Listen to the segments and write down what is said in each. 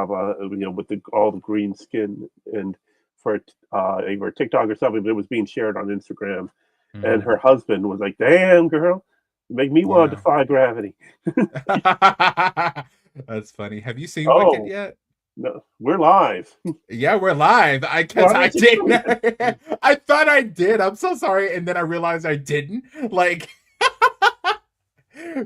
with all the green skin, and for either TikTok or something, but it was being shared on Instagram, and Mhm. her husband was like, "Damn, girl, you make me want to Yeah. defy gravity." That's funny. Have you seen Wicked Oh yet? no, we're live. Yeah, we're live. I Well, guess I I didn't think so didn't. yet. I thought I did. I'm so sorry, and then I realized I didn't. Like,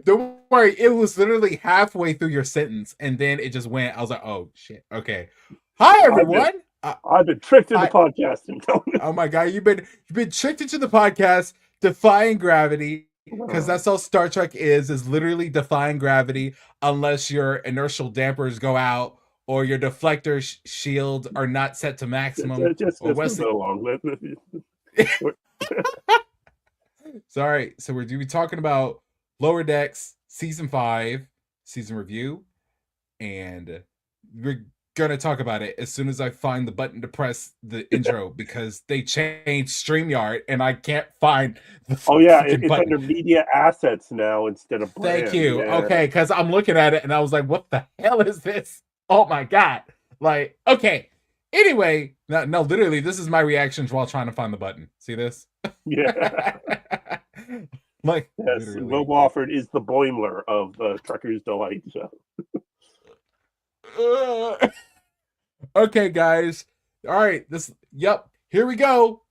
don't worry. It was literally halfway through your sentence, and then it just went. I was like, "Oh shit." Okay. Hi I've been everyone. I've been tricked into I podcasting. Oh my god, you've been tricked into the podcast, defying gravity, because Oh, that's all Star Trek is literally defying gravity, unless your inertial dampers go out or your deflector shield are not set to maximum, or just move Wesley. it along. Sorry, so we're be talking about Lower Decks season 5 season review, and we're gonna talk about it as soon as I find the button to press the intro, because they changed StreamYard and I can't find the Oh yeah, freaking it's button. under media assets now instead of Thank brand. you. Yeah, Okay, because I'm looking at it and I was like, what the hell is this? Oh my god. Like, okay. Anyway, no, literally, this is my reactions while trying to find the button. See this? yeah. Like, Yes, Will literally. Wofford is the Boimler of the Trucker's Delight show. Okay, guys. All right. Yep. Here we go.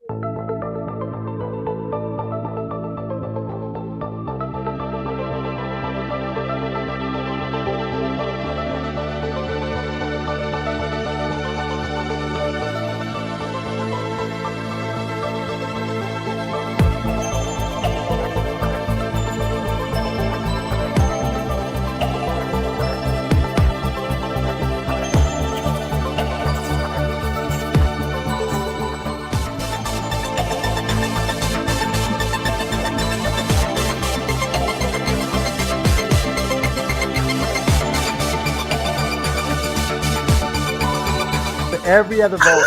Every other vote.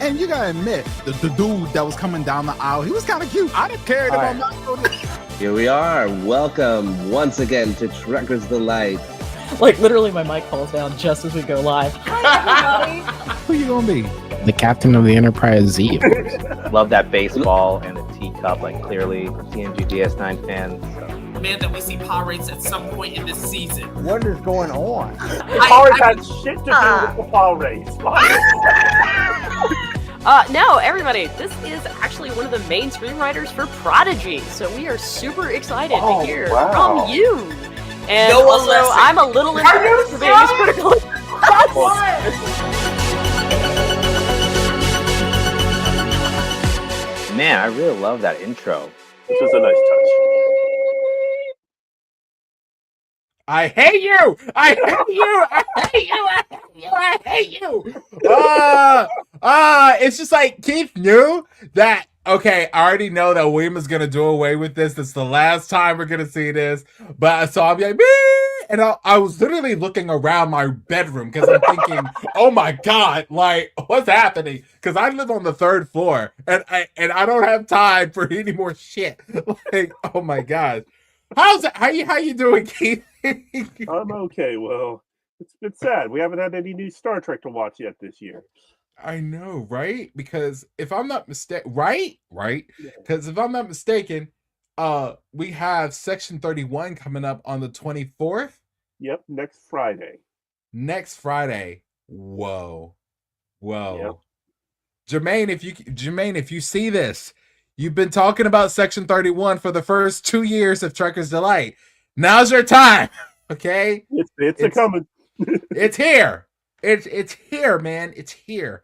And you gotta admit, the dude that was coming down the aisle, he was kind of cute. I'd have carried him on my shoulder. Here we are. Welcome once again to Trucker's Delight. Like, literally, my mic falls down just as we go live. Hi, everybody. Who you gonna be? The captain of the Enterprise Z. Love that baseball and the teacup. Like, clearly, TNG DS9 fans. Demand that we see power rates at some point in this season. What is going on? The cars had shit to do with the fall race. No, everybody, this is actually one of the main screenwriters for Prodigy, so we are super excited to hear from you. And No one also, listen. I'm a little embarrassed for being as critical. Man, I really love that intro. This was a nice touch. I hate you! I hate you! I hate you! I hate you! I hate you! It's just like Keith knew that. Okay, I already know that William is gonna do away with this. This is the last time we're gonna see this. But so I'm like, "Mee!" And I was literally looking around my bedroom because I'm thinking, oh my god, like what's happening? Because I live on the 3rd floor and I don't have time for any more shit. Like, oh my god. How you doing, Keith? I'm okay. Well, it's sad. We haven't had any new Star Trek to watch yet this year. I know, right? Because if I'm not mistaken, right? Yeah. Because if I'm not mistaken, we have Section 31 coming up on the 24th. Yep, next Friday. Next Friday. Whoa. Yep. Jermaine, if you see this, you've been talking about Section 31 for the first 2 years of Trucker's Delight. Now's your time. Okay? It's a coming. It's here. It's here, man. It's here.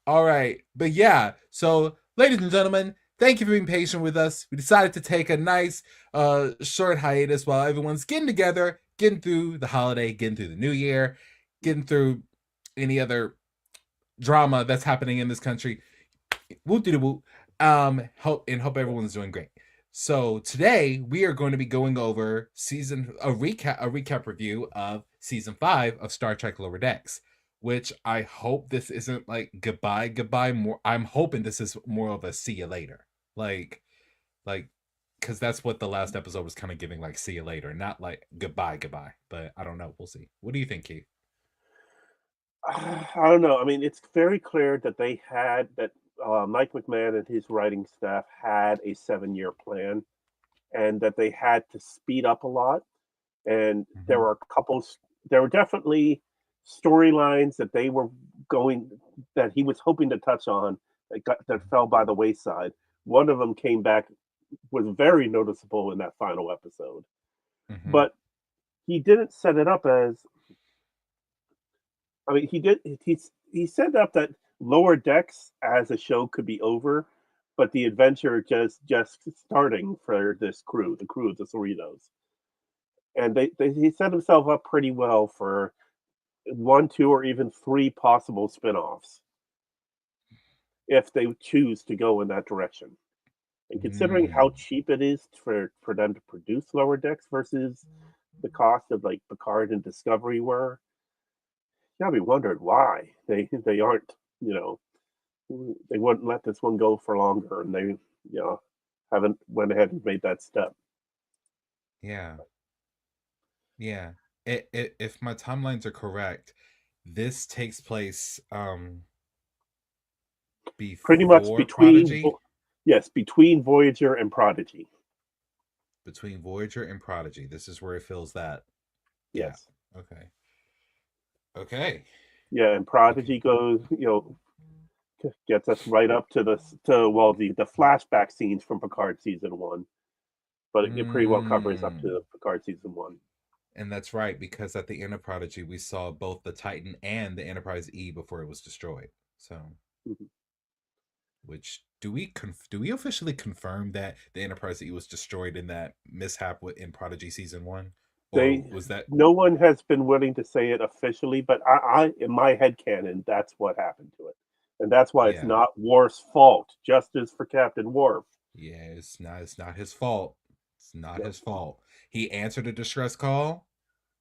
All right. But yeah, so ladies and gentlemen, thank you for being patient with us. We decided to take a nice short hiatus while everyone's getting together, getting through the holiday, getting through the new year, getting through any other drama that's happening in this country. Woo-dee-dee-woo. Hope everyone's doing great. So today we are going to be going over a recap review of season 5 of Star Trek Lower Decks, which I hope this isn't like goodbye. More, I'm hoping this is more of a see you later. Like because that's what the last episode was kind of giving, like see you later, not like goodbye. But I don't know. We'll see. What do you think, Keith? I don't know. I mean, it's very clear that Mike McMahon and his writing staff had a 7-year plan, and that they had to speed up a lot. And there were there were definitely storylines that that he was hoping to touch on that fell by the wayside. One of them came back, was very noticeable in that final episode, but he didn't set it up as. I mean, he set up that Lower Decks as a show could be over, but the adventure just starting for this crew, the Cerritos. And he set himself up pretty well for 1, 2, or even 3 possible spin-offs if they choose to go in that direction. And considering how cheap it is for them to produce Lower Decks versus the cost of like Picard and Discovery were, you gotta be wondering why they aren't, they wouldn't let this one go for longer, and they, haven't went ahead and made that step. Yeah. If my timelines are correct, this takes place Pretty much Prodigy? between Voyager and Prodigy. Between Voyager and Prodigy. This is where it fills that. Yes. Yeah. Okay. Yeah, and Prodigy goes, gets us right up to the flashback scenes from Picard season 1, but it pretty well covers up to Picard season 1. And that's right, because at the end of Prodigy, we saw both the Titan and the Enterprise E before it was destroyed. So, which do we officially confirm that the Enterprise E was destroyed in that mishap in Prodigy season 1? Was that no one has been willing to say it officially, but I in my headcanon, that's what happened to it. And that's why it's not Worf's fault. Justice for Captain Worf. Yeah, it's not his fault. It's not his fault. He answered a distress call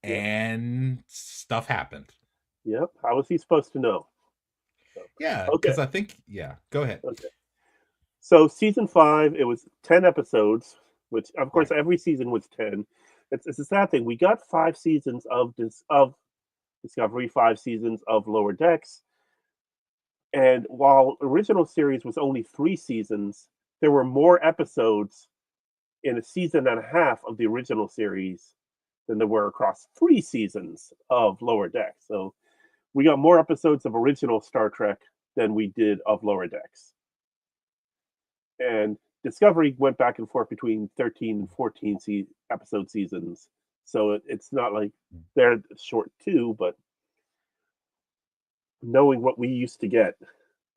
and stuff happened. Yep. How was he supposed to know? Yeah, because I think go ahead. Okay. So season 5, it was 10 episodes, which of course every season was 10. It's a sad thing. We got 5 seasons of Discovery, 5 seasons of Lower Decks. And while original series was only 3 seasons, there were more episodes in a season and a half of the original series than there were across 3 seasons of Lower Decks. So we got more episodes of original Star Trek than we did of Lower Decks. And Discovery went back and forth between 13 and 14 episode seasons. So it's not like they're short too, but knowing what we used to get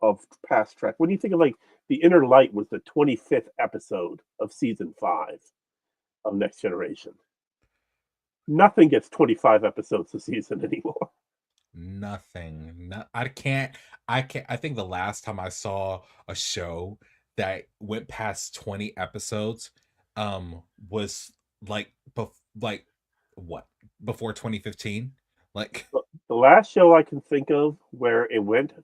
of past Trek, when you think of like The Inner Light was the 25th episode of season 5 of Next Generation. Nothing gets 25 episodes a season anymore. Nothing. I can't. I think the last time I saw a show that went past 20 episodes was before 2015. Like the last show I can think of where it went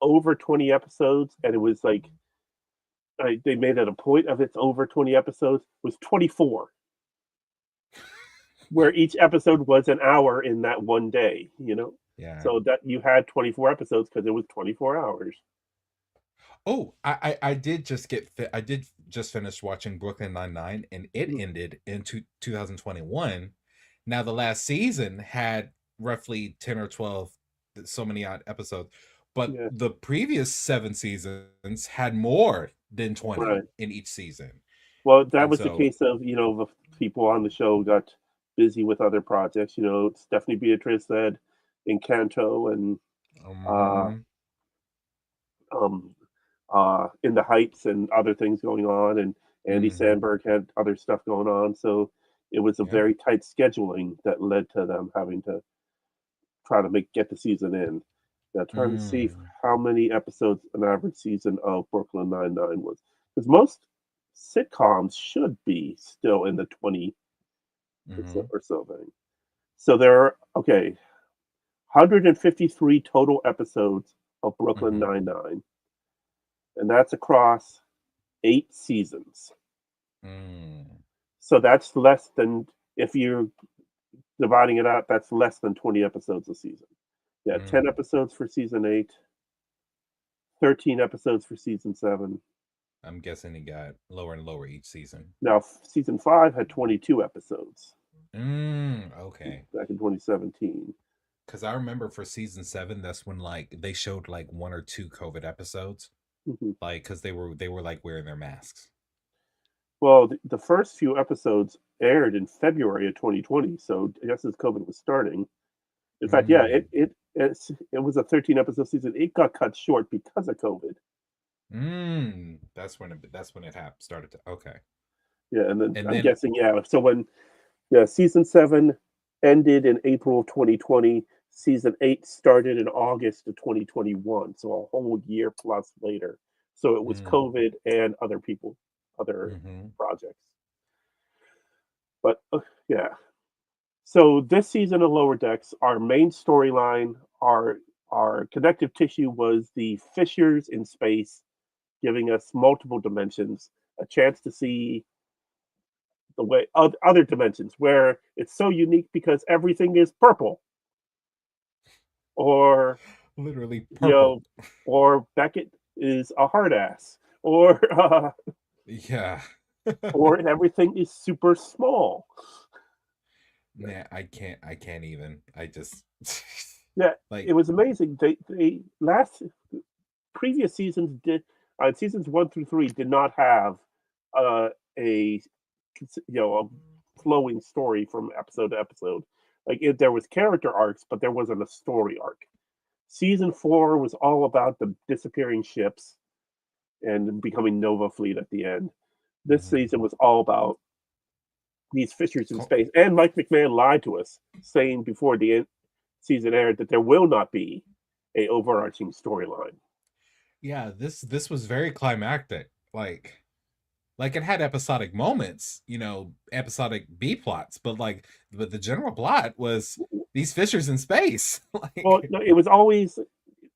over 20 episodes and it was like they made it a point of it's over 20 episodes was 24. Where each episode was an hour in that one day, Yeah. So that you had 24 episodes because it was 24 hours. Oh, I did just finish watching Brooklyn Nine-Nine, and it ended in 2021. Now the last season had roughly 10 or 12, so many odd episodes, but the previous 7 seasons had more than 20 in each season. Well, that was the case of the people on the show got busy with other projects. Stephanie Beatriz said Encanto and In the Heights and other things going on, and Andy Samberg had other stuff going on. So it was a very tight scheduling that led to them having to try to get the season in. Now trying to see how many episodes an average season of Brooklyn Nine-Nine was, because most sitcoms should be still in the 20 or so thing. So there are 153 total episodes of Brooklyn Nine-Nine, and that's across 8 seasons. Mm. So that's less than, if you're dividing it out, that's less than 20 episodes a season. Yeah, 10 Mm. episodes for season 8, 13 episodes for season 7. I'm guessing it got lower and lower each season. Now, season 5 had 22 episodes Okay. back in 2017. Because I remember for season 7, that's when like they showed like 1 or 2 COVID episodes, Mhm. like because they were like wearing their masks. Well, the first few episodes aired in February of 2020, so just as COVID was starting. In fact, yeah, it was a 13 episode season. It got cut short because of COVID. That's when it happened. Started to okay. Yeah, and then And I'm then guessing, yeah. So when season 7 ended in April of 2020, season 8 started in August of 2021, so a whole year plus later. So it was COVID and other projects. But yeah. So this season of Lower Decks, our main storyline, our connective tissue was the fissures in space, giving us multiple dimensions, a chance to see the way other dimensions where it's so unique because everything is purple, or literally purple. or Beckett is a hard ass, or Yeah. or everything is super small. Nah, I can't even. I just Yeah, like it was amazing. They previous seasons did seasons 1 through 3 did not have a a flowing story from episode to episode. Like there was character arcs, but there wasn't a story arc. Season 4 was all about the disappearing ships and becoming Nova Fleet at the end. This season was all about these fissures in space. And Mike McMahon lied to us, saying before the season aired that there will not be a overarching storyline. yeah, this was very climactic. Like it had episodic moments, episodic B plots, but the general plot was these fissures in space. Well, no, it was always,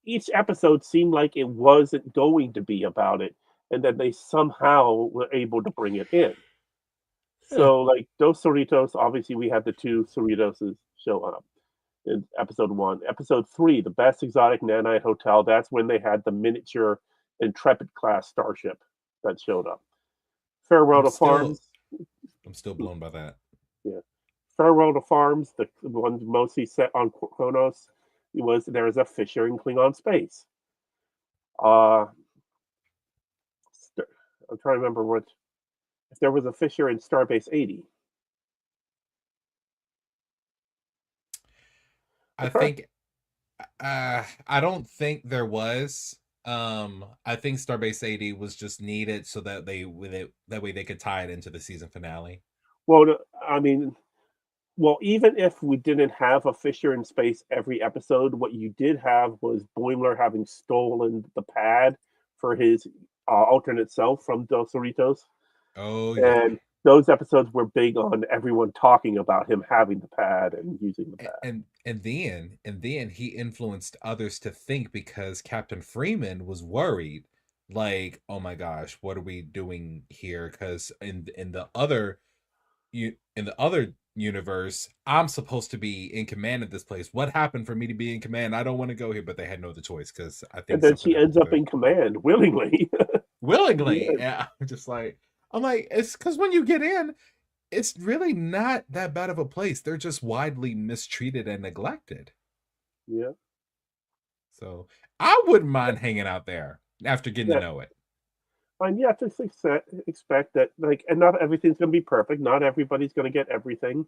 each episode seemed like it wasn't going to be about it, and then they somehow were able to bring it in. So, like Dos Cerritos, obviously we had the 2 Cerritoses show up in episode 1. Episode 3, the best exotic nanite hotel. That's when they had the miniature Intrepid class starship that showed up. Farewell to Farms. I'm still blown by that. Yeah, Farewell to Farms, the one mostly set on Kronos, there is a fissure in Klingon space. I'm trying to remember if there was a fissure in Starbase 80. I don't think there was. I think Starbase 80 was just needed so that that way they could tie it into the season finale. Well, I mean, even if we didn't have a fissure in space every episode, what you did have was Boimler having stolen the pad for his alternate self from Dos Cerritos. Oh, yeah. And those episodes were big on everyone talking about him having the pad and using the pad. And then he influenced others to think, because Captain Freeman was worried, like, oh my gosh, what are we doing here? Because in the other universe, I'm supposed to be in command of this place. What happened for me to be in command? I don't want to go here, but they had no other choice, because I think. And then she ends up in command willingly. Willingly, yeah. I'm like, it's because when you get in, it's really not that bad of a place. They're just widely mistreated and neglected. Yeah. So I wouldn't mind hanging out there after getting to know it. And you have to expect that, and not everything's going to be perfect. Not everybody's going to get everything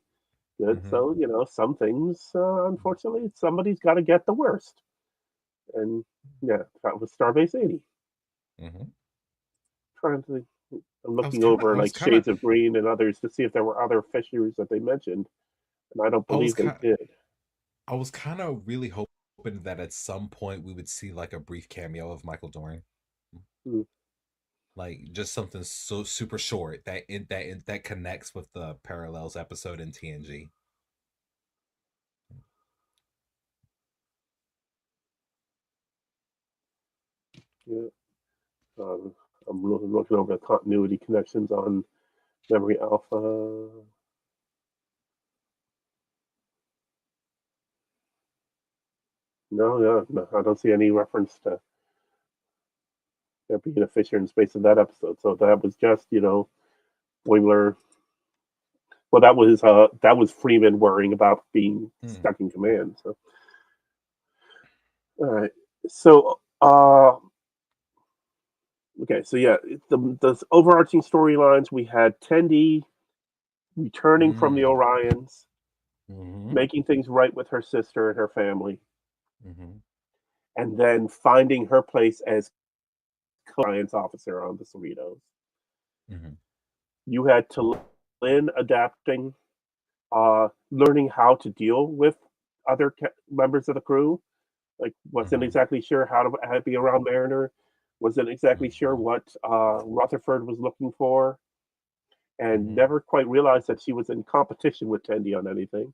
good. So, some things, unfortunately, somebody's got to get the worst. And yeah, that was Starbase 80. Trying to, I'm looking over Shades of Green and others to see if there were other fissures that they mentioned, and I don't believe they did. I was kind of really hoping that at some point we would see a brief cameo of Michael Dorn. Just something so super short that connects with the Parallels episode in TNG. Yeah, I'm looking over the continuity connections on Memory Alpha. No, I don't see any reference to there being a fissure in space in that episode. So that was just, Boimler. Well, that was Freeman worrying about being stuck in command. So, all right. So, okay. So yeah, the overarching storylines we had Tendi returning from the Orions, making things right with her sister and her family, and then finding her place as compliance officer on the Cerritos. You had Lynn adapting, learning how to deal with other members of the crew. Like, wasn't exactly sure how to be around Mariner. Wasn't exactly sure what Rutherford was looking for, and never quite realized that she was in competition with Tendi on anything.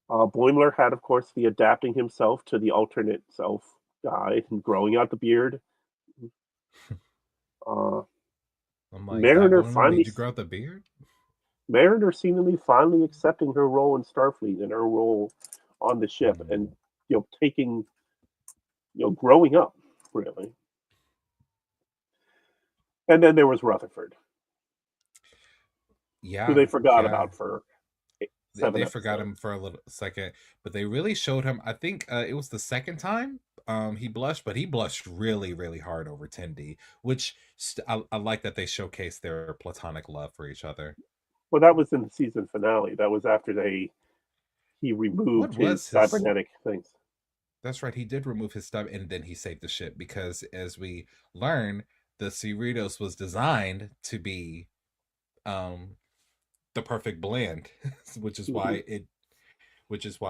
Boimler had, of course, the adapting himself to the alternate self guide and growing out the beard. I'm like, Mariner that finally made you grow out the beard? Mariner seemingly finally accepting her role in Starfleet and her role on the ship, and taking, growing up, really. And then there was Rutherford, who they forgot about for they forgot him for a little second, but they really showed him. I think it was the second time he blushed, but he blushed really, really hard over Tendi, which I like that they showcased their platonic love for each other. Well, that was in the season finale. That was after he removed his cybernetic things. That's right. He did remove his stuff, and then he saved the ship because, as we learn, the Cerritos was designed to be the perfect blend, which is why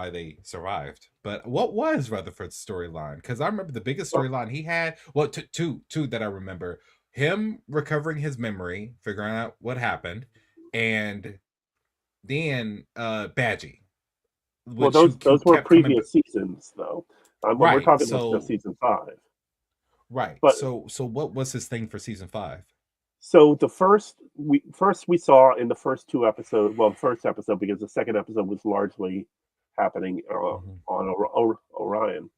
they survived. But what was Rutherford's storyline? Because I remember the biggest storyline he had. Well, two that I remember: him recovering his memory, figuring out what happened, and then Badgie. Well, those were previous seasons, though. Right. We're talking about just season 5. Right. But so what was his thing for season 5? So the first we saw in the first 2 episodes, well, the first episode, because the second episode was largely happening on Orion,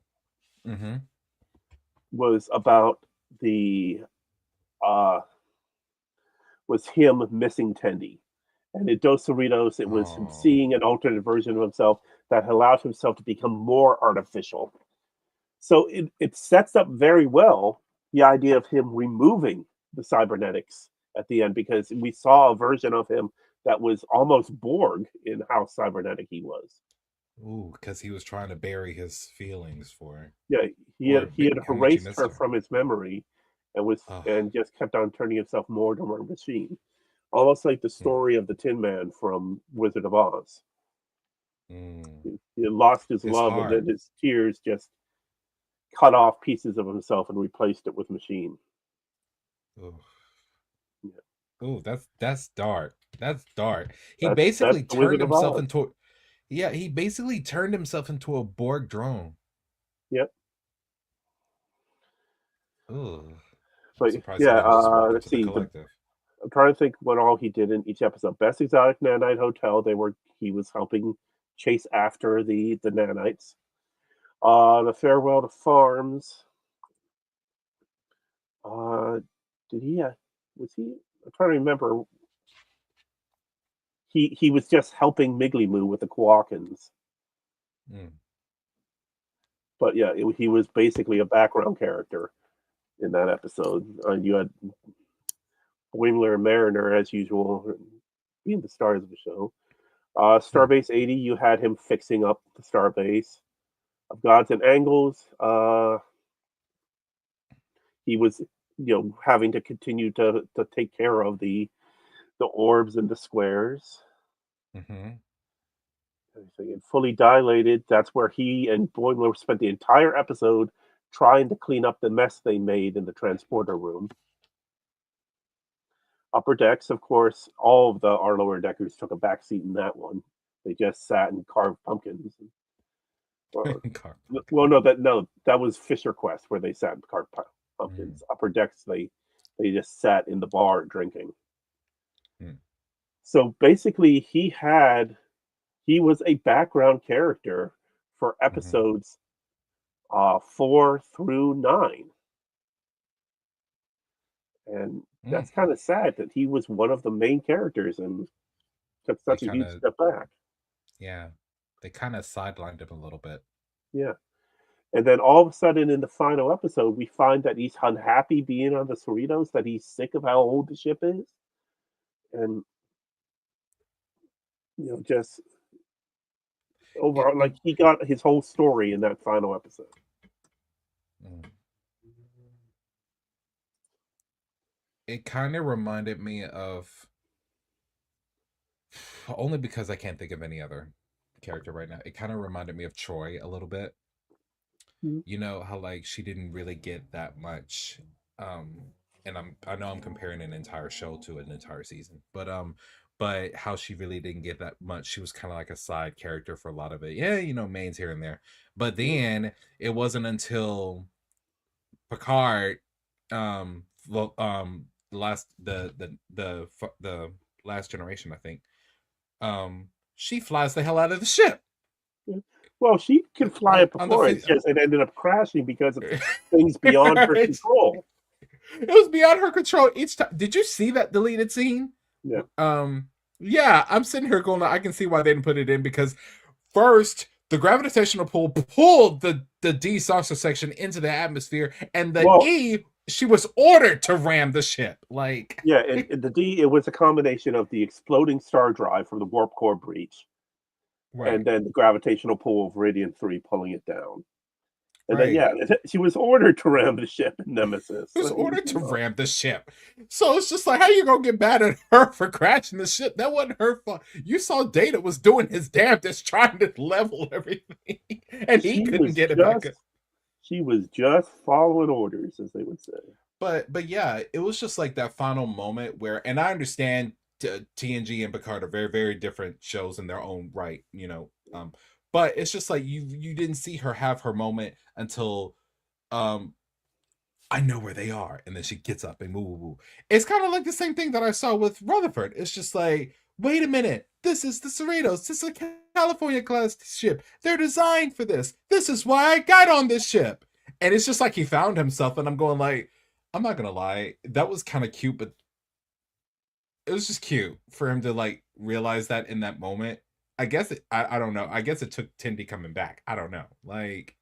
was about was him missing Tendi. And in Dos Cerritos, it was him seeing an alternate version of himself that allowed himself to become more artificial. So it sets up very well the idea of him removing the cybernetics at the end, because we saw a version of him that was almost Borg in how cybernetic he was. Ooh, because he was trying to bury his feelings for her. Yeah, he had erased her from his memory and just kept on turning himself more to a machine. Almost like the story of the Tin Man from Wizard of Oz. He lost his love, and then his tears just cut off pieces of himself and replaced it with machine. Oh, that's dark. That's dark. He basically turned himself into he basically turned himself into a Borg drone. Yep. Oh. But yeah, let's see. I'm trying to think what all he did in each episode. Best Exotic Nanite Hotel. He was helping chase after the nanites. The Farewell to Farms. Did he? Was he? I'm trying to remember. He was just helping Miggly Moo with the Kowalkins. But yeah, he was basically a background character in that episode. You had Boimler and Mariner, as usual, being the stars of the show. Starbase 80, you had him fixing up the starbase. Of Gods and Angles, he was, having to continue to take care of the orbs and the squares. And Fully Dilated, that's where he and Boimler spent the entire episode trying to clean up the mess they made in the transporter room. Upper Decks, of course, all of our lower deckers took a back seat in that one. They just sat and carved pumpkins. Well, no, that was Fisher Quest, where they sat and carved pumpkins. Upper Decks, they They just sat in the bar drinking. Hmm. So basically, he was a background character for episodes 4 through 9. And that's kind of sad that he was one of the main characters and took such a huge step back. Yeah, they kind of sidelined him a little bit. Yeah. And then all of a sudden in the final episode, we find that he's unhappy being on the Cerritos, that he's sick of how old the ship is. And, just overall, like, he got his whole story in that final episode. It kind of reminded me of, only because I can't think of any other character right now, it kind of reminded me of Troy a little bit. You know how, like, she didn't really get that much, and I know I'm comparing an entire show to an entire season, but how she really didn't get that much. She was kind of like a side character for a lot of it. Yeah, mains here and there, but then it wasn't until Picard, the last generation, I think, she flies the hell out of the ship. Well, she could fly it before. It's just it ended up crashing because of things beyond her control. It was beyond her control each time. Did you see that deleted scene? Yeah. Yeah, I'm sitting here going, I can see why they didn't put it in, because first the gravitational pull pulled the D saucer section into the atmosphere, and the E, she was ordered to ram the ship. Like, yeah, and the D, it was a combination of the exploding star drive from the warp core breach. Right. And then the gravitational pull of Viridian 3 pulling it down. And then, she was ordered to ram the ship in Nemesis. She was ordered to ram the ship. So it's just like, how you gonna get mad at her for crashing the ship? That wasn't her fault. You saw Data was doing his damnedest trying to level everything. And he couldn't get it back up. She was just following orders, as they would say. But yeah, it was just like that final moment where, and I understand TNG and Picard are very, very different shows in their own right, but it's just like you didn't see her have her moment until I know where they are, and then she gets up and woo. It's kind of like the same thing that I saw with Rutherford. It's just like, wait a minute, this is the Cerritos, this is a California class ship, they're designed for this is why I got on this ship. And it's just like he found himself, and I'm going like, I'm not gonna lie, that was kind of cute, but it was just cute for him to like realize that in that moment. I guess I don't know. I guess it took Tendi coming back. I don't know. Like,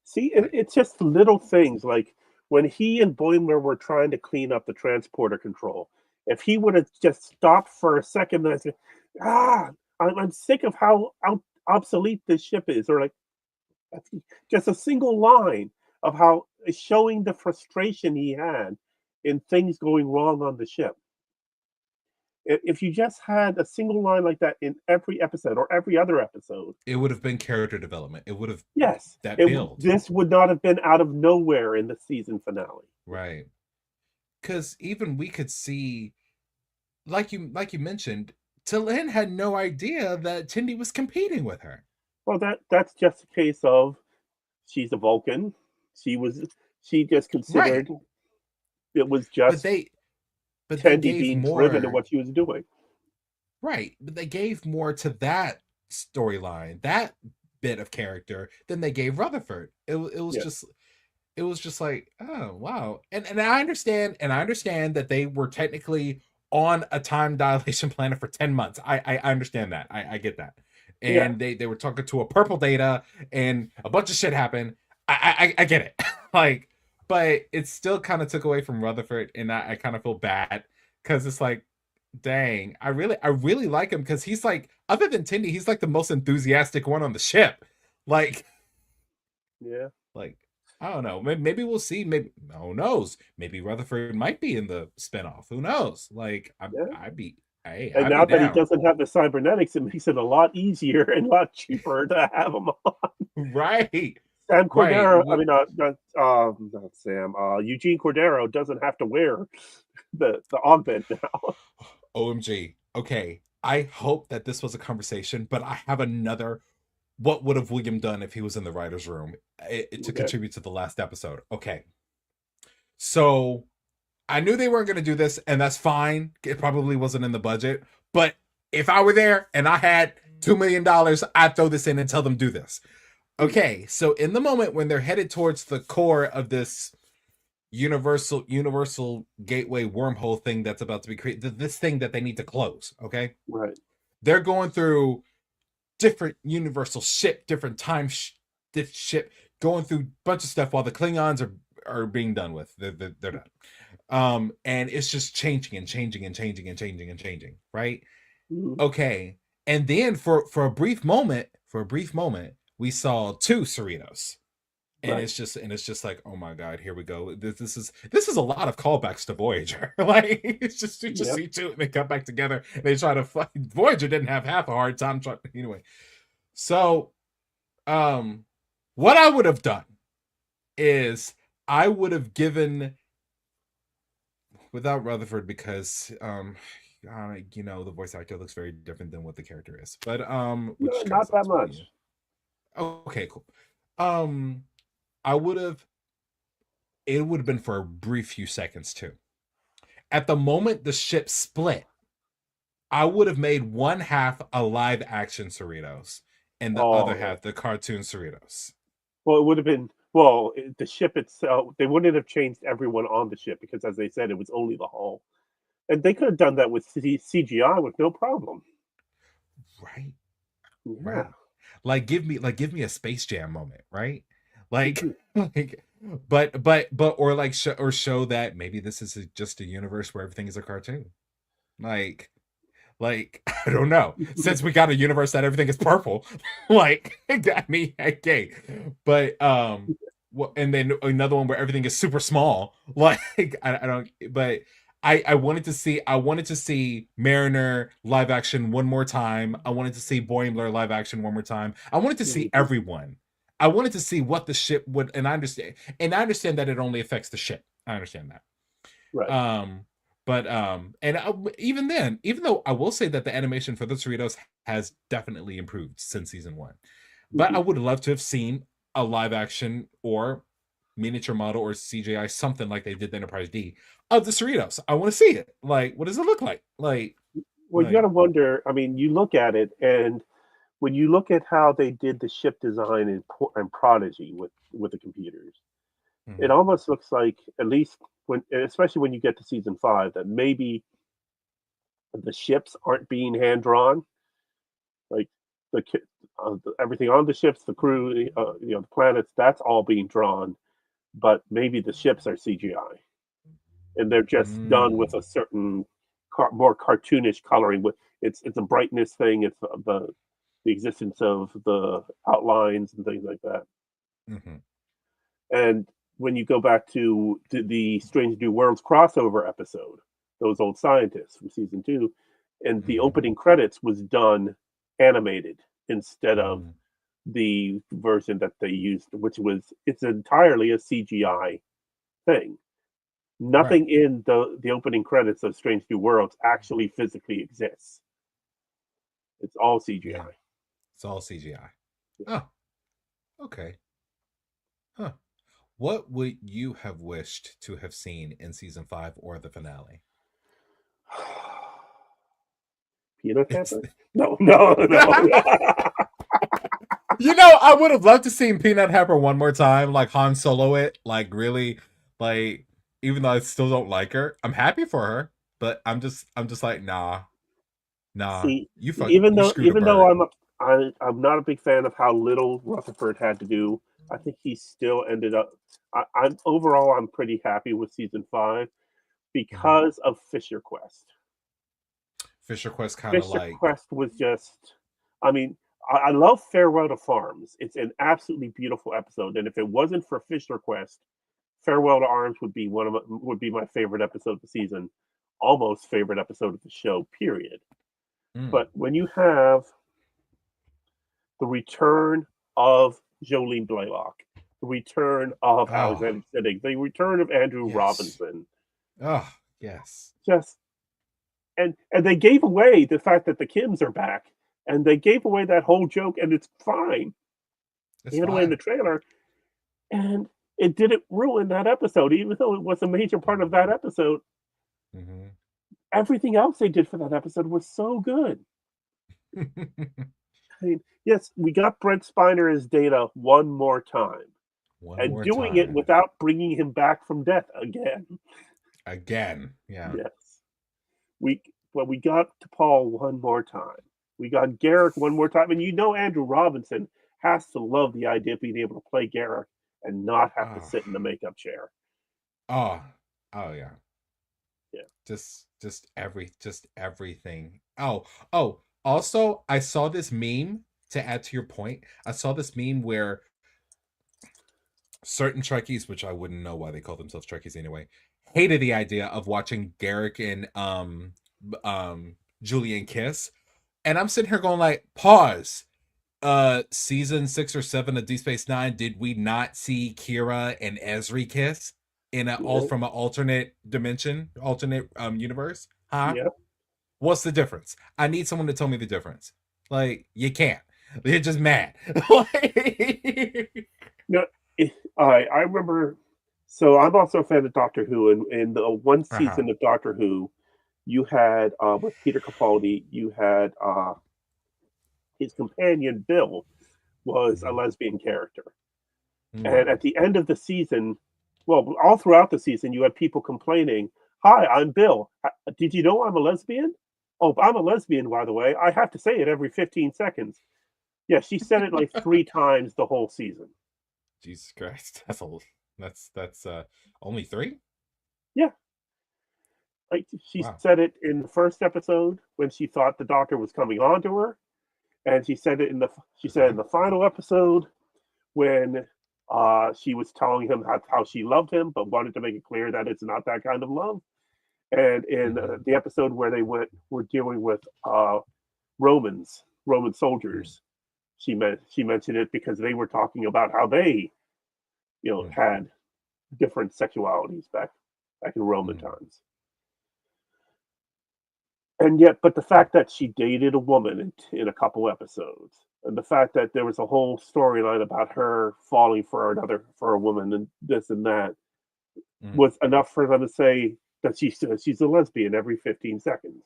see, it's just little things. Like when he and Boimler were trying to clean up the transporter control, if he would have just stopped for a second and said, I'm sick of how obsolete this ship is, or like just a single line of how showing the frustration he had in things going wrong on the ship. If you just had a single line like that in every episode or every other episode, it would have been character development. It would have build. This would not have been out of nowhere in the season finale, right? Because even we could see, like you mentioned, T'Lyn had no idea that Tendi was competing with her. Well, that's just a case of she's a Vulcan. She just considered it was just. But Tendi being driven to what she was doing. Right. But they gave more to that storyline, that bit of character, than they gave Rutherford. It was just like, oh wow. And I understand that they were technically on a time dilation planet for 10 months. I understand that. I get that. And they were talking to a purple Data and a bunch of shit happened. I get it. Like, but it still kind of took away from Rutherford, and I kind of feel bad because it's like, dang, I really like him because he's like, other than Tendi, he's like the most enthusiastic one on the ship. Like, like, I don't know. Maybe we'll see. Maybe, who knows? Maybe Rutherford might be in the spinoff. Who knows? Like, I'd be. Hey, and now that he doesn't have the cybernetics, it makes it a lot easier and a lot cheaper to have him on. Right. Sam Cordero, not Sam. Eugene Cordero doesn't have to wear the augment now. OMG. Okay, I hope that this was a conversation, but I have another. What would have William done if he was in the writer's room to contribute to the last episode? Okay, so I knew they weren't going to do this, and that's fine. It probably wasn't in the budget. But if I were there and I had $2 million, I'd throw this in and tell them do this. Okay, so in the moment when they're headed towards the core of this universal gateway wormhole thing that's about to be created, this thing that they need to close, okay? Right. They're going through different universal ship, different time ship, going through a bunch of stuff while the Klingons are being done with. They're done. And it's just changing and changing and changing and changing and changing, right? Mhm. Okay. And then for a brief moment, we saw 2 Cerritos. And Right. it's just like, oh my God, here we go. This is a lot of callbacks to Voyager. Like, it's just you just Yep. see 2 and they come back together and they try to fight. Voyager didn't have half a hard time trying anyway. So what I would have done is I would have given, without Rutherford, because the voice actor looks very different than what the character is. But which No, kinda not that sucks, but much. yeah. Okay, cool. I would have, it would have been for a brief few seconds too. At the moment the ship split, I would have made one half a live action Cerritos and the other half the cartoon Cerritos. Well, it would have been the ship itself. They wouldn't have changed everyone on the ship because, as they said, it was only the hull, and they could have done that with CGI with no problem. Right. Yeah. Right. Like give me a Space Jam moment, right? Like, but show that maybe this is just a universe where everything is a cartoon. Like I don't know. Since we got a universe that everything is purple, like, I mean, okay. But and then another one where everything is super small. Like, I don't. But I wanted to see Mariner live action one more time. I wanted to see Boimler live action one more time. I wanted to see everyone. I wanted to see what the ship would, and I understand that it only affects the ship. I understand that. Right. Even then, even though I will say that the animation for the Cerritos has definitely improved since season 1, but I would love to have seen a live action or miniature model or CGI, something like they did the Enterprise D of the Cerritos. I want to see it. Like, what does it look like? Like, well, you got to wonder. I mean, you look at it, and when you look at how they did the ship design in Prodigy with the computers, it almost looks like, at least especially when you get to season 5, that maybe the ships aren't being hand drawn, like everything on the ships, the crew, the planets, that's all being drawn, but maybe the ships are CGI, and they're just done with a certain more cartoonish coloring. With it's a brightness thing. It's the existence of the outlines and things like that. And when you go back to the Strange New Worlds crossover episode, those old scientists from season 2, and the opening credits was done animated instead of the version that they used, it's entirely a CGI thing. Nothing in the opening credits of Strange New Worlds actually physically exists. It's all CGI. Yeah. It's all CGI. Oh, okay. Huh. What would you have wished to have seen in season 5 or the finale? Peanut Pepper? No. I would have loved to see Peanut Pepper one more time, like Han Solo it, like really, like, even though I still don't like her, I'm happy for her, but I'm just like, nah. See, you even though I'm not a big fan of how little Rutherford had to do, I think he still ended up. I'm pretty happy with season 5 because of Fisher Quest. Fisher Quest kind of like. Fisher Quest was just. I mean, I love Farewell to Farms. It's an absolutely beautiful episode, and if it wasn't for Fisher Quest, Farewell to Arms would be my favorite episode of the season, almost favorite episode of the show. Period. But when you have the return of Jolene Blaylock, the return of Alexander Siddig, the return of Andrew Robinson. Oh, yes. And they gave away the fact that the Kims are back, and they gave away that whole joke, and it's fine. They gave it away in the trailer. And it didn't ruin that episode, even though it was a major part of that episode. Mhm. Everything else they did for that episode was so good. I mean, yes, we got Brent Spiner as Data one more time, One and more doing it time. without bringing him back from death again. Again. Yeah. Yes. We got to Paul one more time. We got Garrick one more time, and Andrew Robinson has to love the idea of being able to play Garrick and not have to Ah. sit in the makeup chair. Oh. Oh yeah. Yeah. Just everything. Oh, also I saw this meme to add to your point. I saw this meme where certain Trekkies, which I wouldn't know why they call themselves Trekkies anyway, hated the idea of watching Garrick and Julian kiss. And I'm sitting here going like, pause. Season 6 or 7 of Deep Space Nine, did we not see Kira and Ezri kiss in from an alternate dimension, alternate universe? Huh? Yep. What's the difference? I need someone to tell me the difference. Like, you can't. You're just mad. No, I remember. So I'm also a fan of Doctor Who, and in the one season of Doctor Who, you had with Peter Capaldi, you had his companion Bill was a lesbian character, and at the end of the season, well, all throughout the season, you had people complaining, "Hi, I'm Bill. Did you know I'm a lesbian? Oh, I'm a lesbian, by the way. I have to say it every 15 seconds." Yeah, she said it like 3 times the whole season. Jesus Christ, that's only 3. Yeah, like she said it in the first episode when she thought the Doctor was coming on to her, and she said it in the final episode when she was telling him how she loved him, but wanted to make it clear that it's not that kind of love. And in the episode where they were dealing with Roman soldiers, she mentioned it because they were talking about how they, had different sexualities back in Roman times. And yet, but the fact that she dated a woman in a couple episodes, and the fact that there was a whole storyline about her falling for a woman and this and that, was enough for them to say that she's a lesbian every 15 seconds.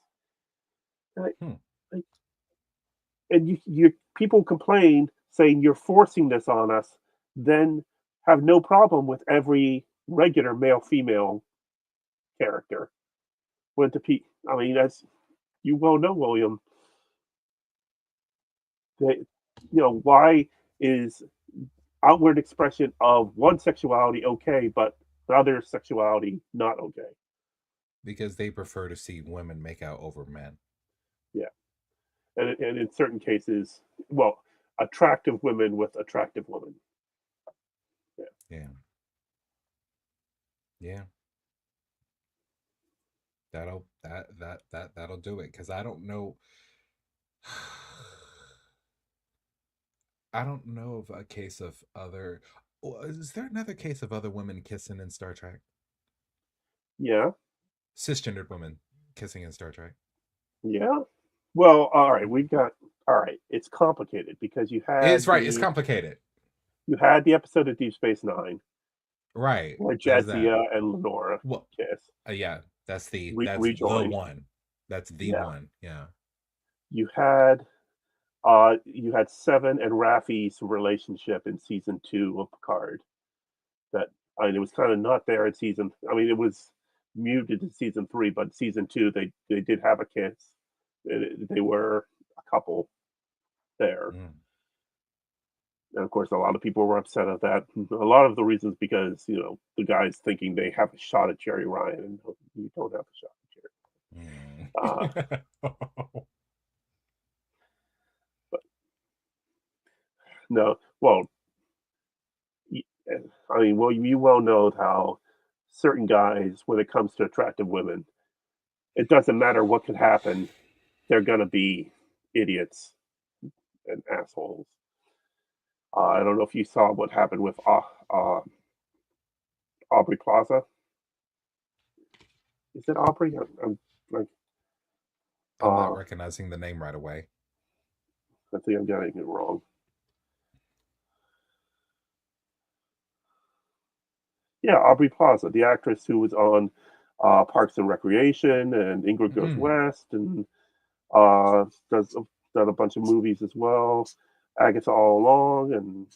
And you people complain saying you're forcing this on us, then have no problem with every regular male female character. I mean, as you well know, William, that why is outward expression of one sexuality okay, but the other sexuality not okay? Because they prefer to see women make out over men. Yeah, and in certain cases, well, attractive women with attractive women. Yeah. That'll do it, because I don't know. I don't know of a case of other. Is there another case of other women kissing in Star Trek? Yeah. Cisgendered women kissing in Star Trek. Yeah. Well, all right. It's complicated because you had. It's complicated. You had the episode of Deep Space Nine, right? Where Jadzia and Lenora kiss. Yeah, that's the rejoin. one. That's the one. Yeah. You had Seven and Raffi's relationship in season 2 of Picard. It was kind of not there in season. I mean, it was muted in season 3, but season 2 they did have a kiss. They were a couple there. And of course, a lot of people were upset at that. A lot of the reasons because the guys thinking they have a shot at Jerry Ryan, and you don't have a shot at Jerry. But no, well, I mean, well, you well know how certain guys, when it comes to attractive women, it doesn't matter what could happen; they're gonna be idiots and assholes. I don't know if you saw what happened with Aubrey Plaza. Is it Aubrey? I'm not recognizing the name right away. I think I'm getting it wrong. Yeah, Aubrey Plaza, the actress who was on Parks and Recreation and Ingrid Goes Mm. West, and does done a bunch of movies as well. Agatha All Along, and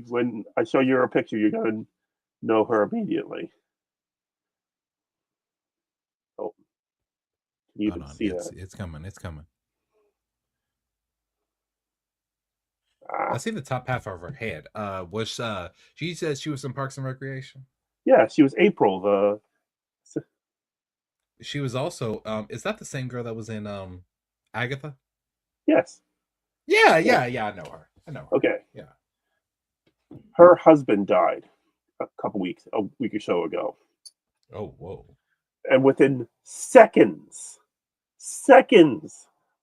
when I show you her picture, you're gonna know her immediately. Oh, can you Hold even on, see that? it's coming. It's coming. Ah, I see the top half of her head. Was she said she was in Parks and Recreation? yeah, she was April. She was also is that the same girl that was in Agatha? Yes. Yeah, Yeah. I know her. I know her. Okay. Yeah. Her husband died a week or so ago, Oh, whoa. and within seconds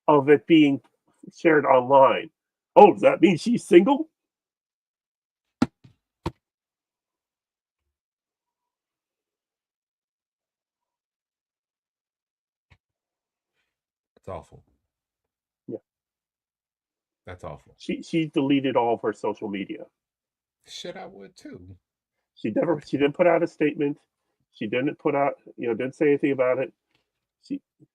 of it being shared online. Oh, does that mean she's single? That's awful. Yeah. That's awful. She deleted all of her social media. Shit, I would too. She didn't put out a statement. She didn't put out didn't say anything about it.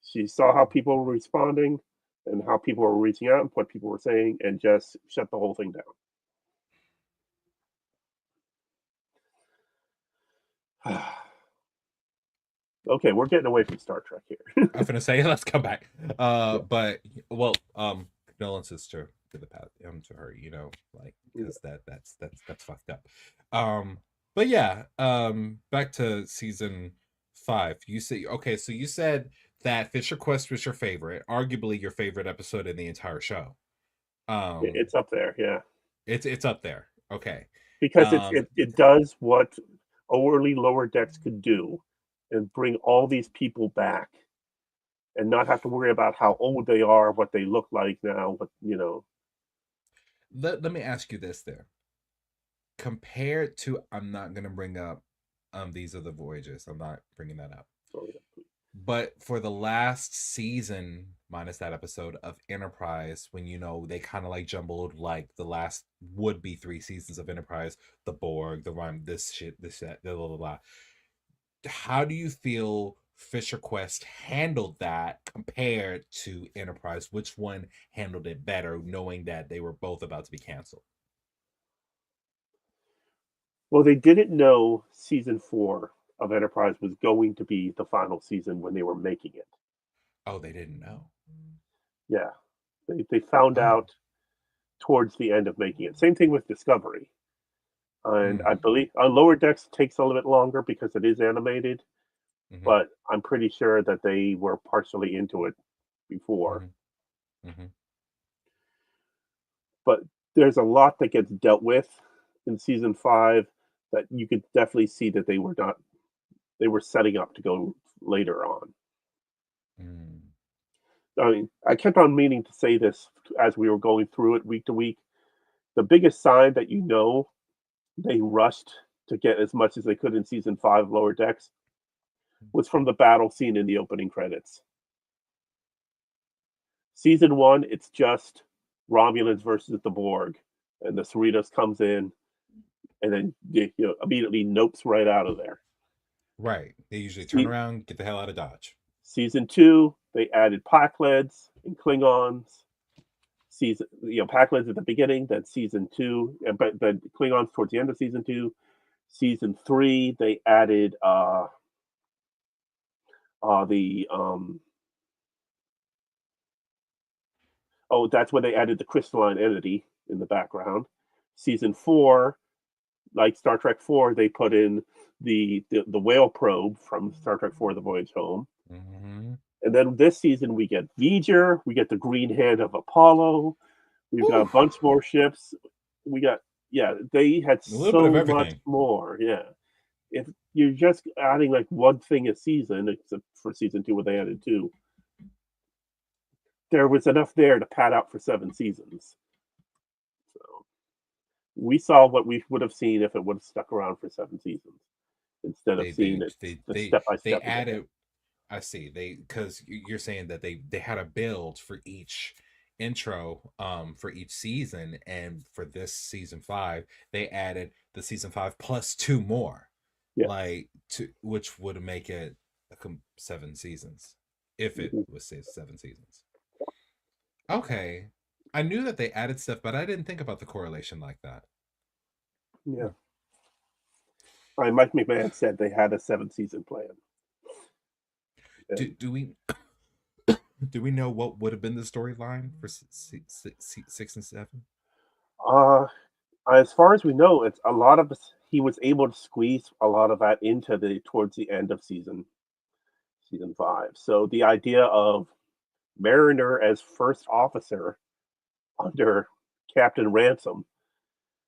She saw how people were responding and how people were reaching out and what people were saying, and just shut the whole thing down. Okay, we're getting away from Star Trek here. I'm gonna say let's come back. But well, condolences to the to her, like, because that's fucked up. But yeah, back to season 5. You say okay, so you said that Fisher Quest was your favorite, arguably your favorite episode in the entire show. It's up there, yeah, It's up there. Okay. because it does what early Lower Decks could do, and bring all these people back, and not have to worry about how old they are, what they look like now, Let me ask you this there. Compared to, I'm not gonna bring up These Are the Voyages. I'm not bringing that up. But for the last season, minus that episode of Enterprise, when they kind of like jumbled like the last would be 3 seasons of Enterprise, the Borg, the Rhyme, this shit, this that, blah blah blah. How do you feel Fisher Quest handled that compared to Enterprise? Which one handled it better, knowing that they were both about to be canceled? Well, they didn't know season 4 of Enterprise was going to be the final season when they were making it. Oh, they didn't know. Yeah, they found out towards the end of making it. Same thing with Discovery, and I believe Lower Decks takes a little bit longer because it is animated, but I'm pretty sure that they were partially into it before. But there's a lot that gets dealt with in season 5 that you could definitely see that they were setting up to go later on. I mean, I kept on meaning to say this as we were going through it week to week. The biggest sign that they rushed to get as much as they could in season 5 of Lower Decks was from the battle scene in the opening credits. Season 1, it's just Romulans versus the Borg, and the Cerritos comes in, and then immediately nopes right out of there. Right. They usually turn around, get the hell out of Dodge. Season 2, they added Pakleds and Klingons. Pakleds at the beginning, then season 2, but then Klingons towards the end of season 2. Season 3, they added that's when they added the crystalline entity in the background. Season 4, like Star Trek 4, they put in the whale probe from Star Trek 4: The Voyage Home. And then this season we get V'Ger, we get the green hand of Apollo, we've got a bunch more ships. They had so much more. Yeah. If you're just adding like one thing a season, except for season 2 where they added 2, there was enough there to pad out for 7 seasons. So we saw what we would have seen if it would have stuck around for 7 seasons instead of seeing it step by step. They added. I see. Because you're saying that they had a build for each intro for each season, and for this season 5 they added the season 5 plus 2 more, Yeah. like which would make it 7 seasons if it was 7 seasons. Okay, I knew that they added stuff, but I didn't think about the correlation like that. Yeah. Mike McMahon said they had a 7-season plan. Do we do we know what would have been the storyline for 6 and 7? As far as we know, it's a lot of he was able to squeeze a lot of that into towards the end of season 5. So the idea of Mariner as first officer under Captain Ransom,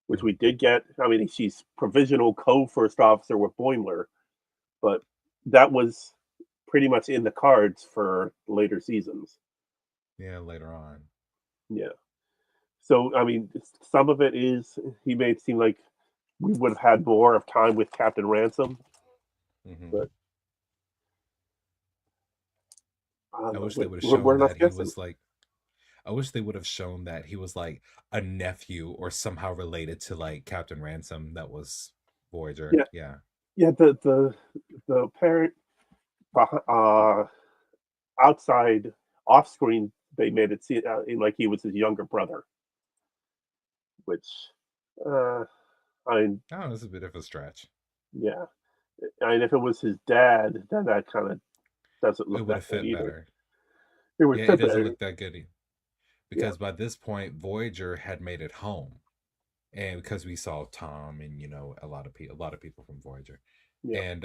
which we did get. I mean, she's provisional co-first officer with Boimler, but that was pretty much in the cards for later seasons. Yeah, later on. Yeah. So, I mean, some of it is he made it seem like we would have had more of time with Captain Ransom, but I wish they would have shown that he was like. I wish they would have shown that he was like a nephew or somehow related to like Captain Ransom. That was Voyager. Yeah. The parent outside off screen, they made it seem like he was his younger brother, which oh, it's a bit of a stretch. Yeah, and if it was his dad, then that kind of doesn't look. It would have fit better. It doesn't look that good because by this point Voyager had made it home, and because we saw Tom and a lot of people from Voyager, and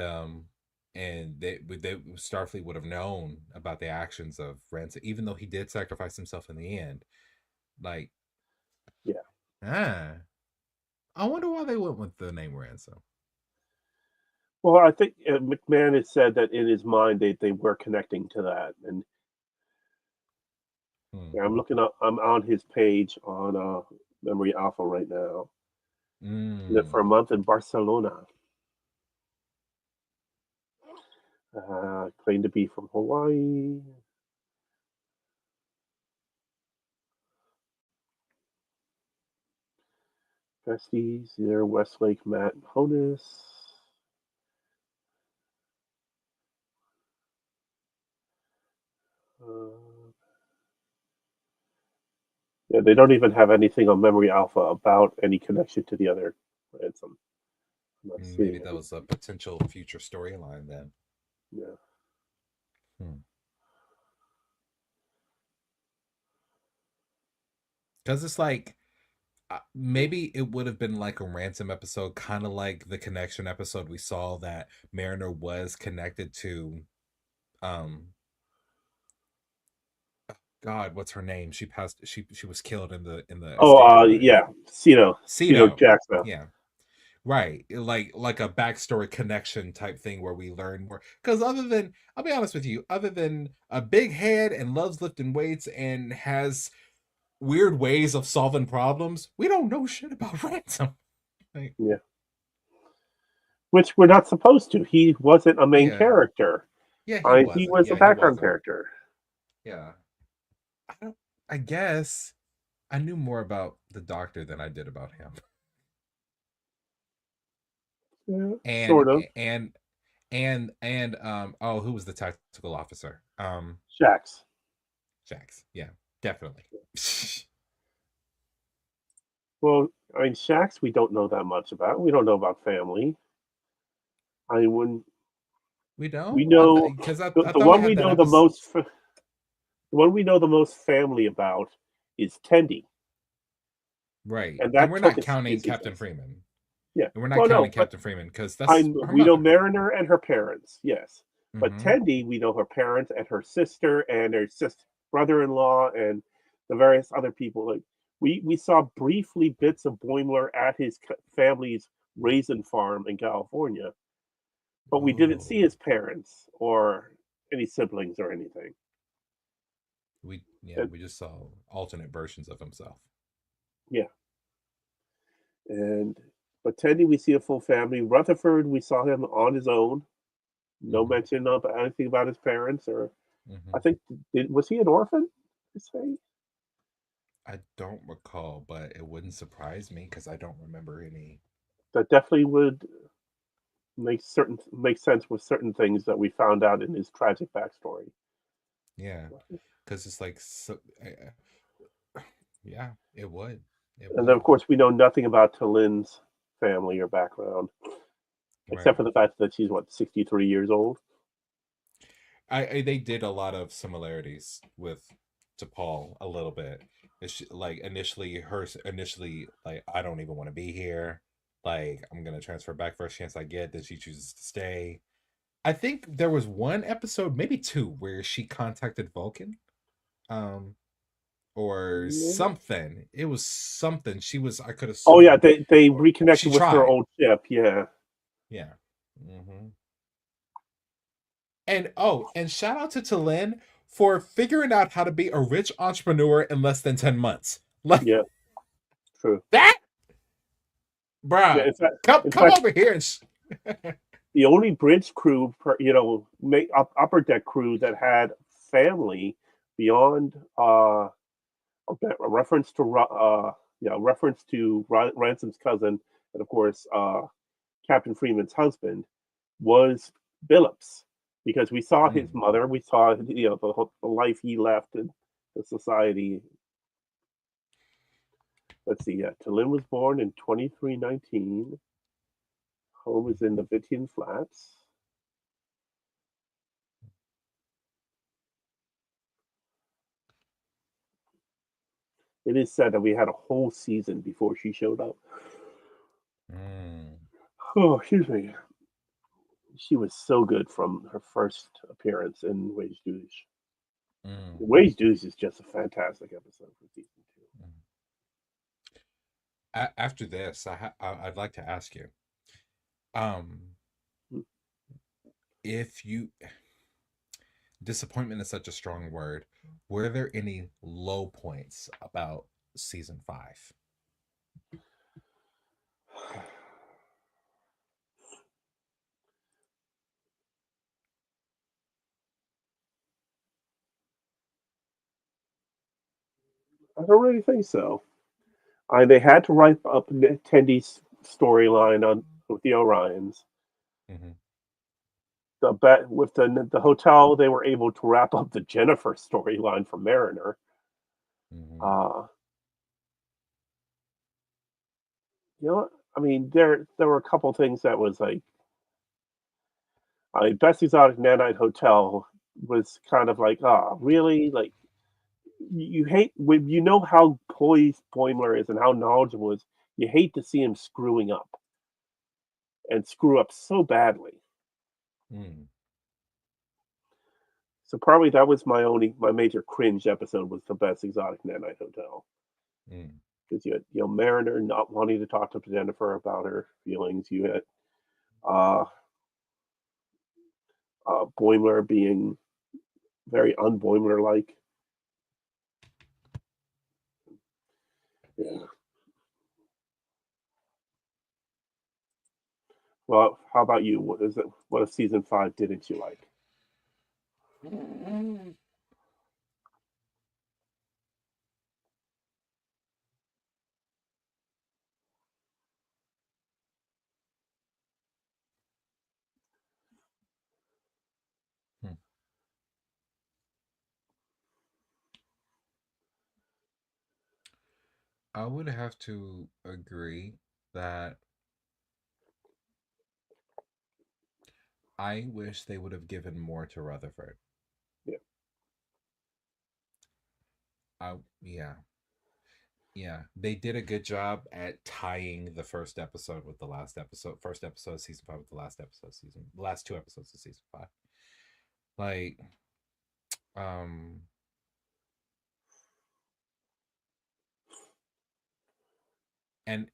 Starfleet would have known about the actions of Ransom, even though he did sacrifice himself in the end. Like, I wonder why they went with the name Ransom. Well, I think McMahon had said that in his mind they were connecting to that, and I'm looking up. I'm on his page on Memory Alpha right now. For a month in Barcelona. Claimed to be from Hawaii. Besties, there, Westlake, Matt Honus. Yeah, they don't even have anything on Memory Alpha about any connection to the other Ransom. Maybe that was a potential future storyline then. Yeah. Because it's like, maybe it would have been like a Ransom episode, kind of like the Connection episode we saw that Mariner was connected to. God, what's her name? She passed. She was killed in the. Sito Jackson. Yeah, right. Like a backstory connection type thing where we learn more. Because I'll be honest with you, other than a big head and loves lifting weights and has weird ways of solving problems, we don't know shit about Ransom. Yeah. Which we're not supposed to. He wasn't a main character. Yeah, he was a background character. Yeah. I guess I knew more about the Doctor than I did about him. Yeah, sort of. And who was the tactical officer? Shax. Yeah, definitely. Well, I mean, Shax, we don't know that much about. We don't know about family. We don't. We know because the one we know the most. The one we know the most family about is Tendi. Right, and we're not counting Captain Freeman. Yeah, and we're not counting Captain Freeman because that's we know Mariner and her parents. Yes, but Tendi, we know her parents and her sister and her brother-in-law and the various other people. Like we saw briefly bits of Boimler at his family's raisin farm in California, but we didn't see his parents or any siblings or anything. We just saw alternate versions of himself. Yeah. But Tendi, we see a full family. Rutherford, we saw him on his own. No mention of anything about his parents or I think was he an orphan? I don't recall, but it wouldn't surprise me because I don't remember any. That definitely would make sense with certain things that we found out in his tragic backstory. Yeah, because it's like so. Yeah, it would. It And then, of would. course, we know nothing about Talin's family or background, except Right. for the fact that she's 63 years old. They did a lot of similarities with to Paul a little bit. It's like initially like I don't even want to be here. Like I'm gonna transfer back first chance I get. Then she chooses to stay. I think there was one episode, maybe two, where she contacted Vulcan, um, or Yeah. something. It was something. She was. I could Oh yeah, assume. they Or she reconnected with her tried. old ship. Yeah. Yeah. And shout out to Talin for figuring out how to be a rich entrepreneur in less than 10 months. Like Yeah. True. that, Yeah. bruh. In Come fact, over here and the only bridge crew, upper deck crew that had family beyond a reference to Ransom's cousin, and of course Captain Freeman's husband, was Billups, because we saw his mother, we saw the life he left in the society. Let's see, Talin was born in 2319. Home is in the Vitian Flats. It is said that we had a whole season before she showed up. Oh, excuse me. She was so good from her first appearance in Wage Douche. Wage Douche is just a fantastic episode for season 2. After this, I'd like to ask you, if you disappointment is such a strong word. Were there any low points about season 5? I don't really think so. They had to write up Tendy's storyline with the Orions. With the hotel, they were able to wrap up the Jennifer storyline for Mariner. I mean, there were a couple things that was like, Best Exotic Nanite Hotel was kind of like, really? Like, you hate when you know how poised Boimler is and how knowledgeable is. You hate to see him screwing up, and screw up so badly. So probably that was my major cringe episode was the Best Exotic Nanite Hotel. Because you had Mariner not wanting to talk to Jennifer about her feelings. You had Boimler being very un-Boimler like. Yeah. Well, how about you? What of season 5 didn't you like? I would have to agree that I wish they would have given more to Rutherford. Yeah. Yeah, they did a good job at tying the first episode with the last episode. First episode of season 5 with the last episode of the last 2 episodes of season 5. Like, and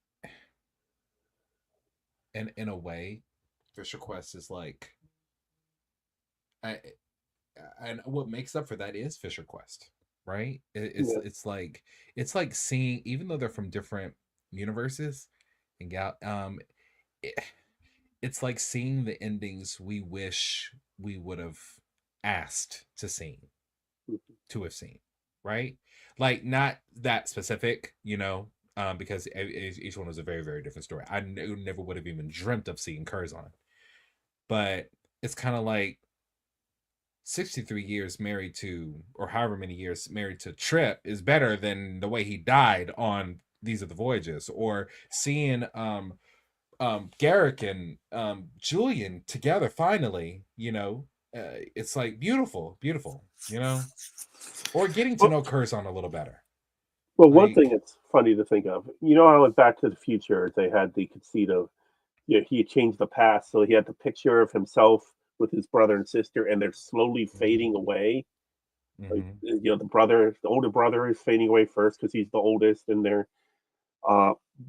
in a way, Fisher Quest is like, and what makes up for that is Fisher Quest, right? It's like seeing, even though they're from different universes, and it's like seeing the endings we wish we would have asked to have seen. right? Like not that specific, because each one was a very, very different story. I never would have even dreamt of seeing Curzon, but it's kind of like 63 years married to, or however many years married to Trip is better than the way he died on These Are the Voyages, or seeing Garrick and Julian together finally, it's like beautiful, or getting to know Curzon a little better. Well, one thing that's funny to think of, how in Back to the Future they had the conceit of, he changed the past, so he had the picture of himself with his brother and sister, and they're slowly fading away. Like, the older brother is fading away first because he's the oldest, and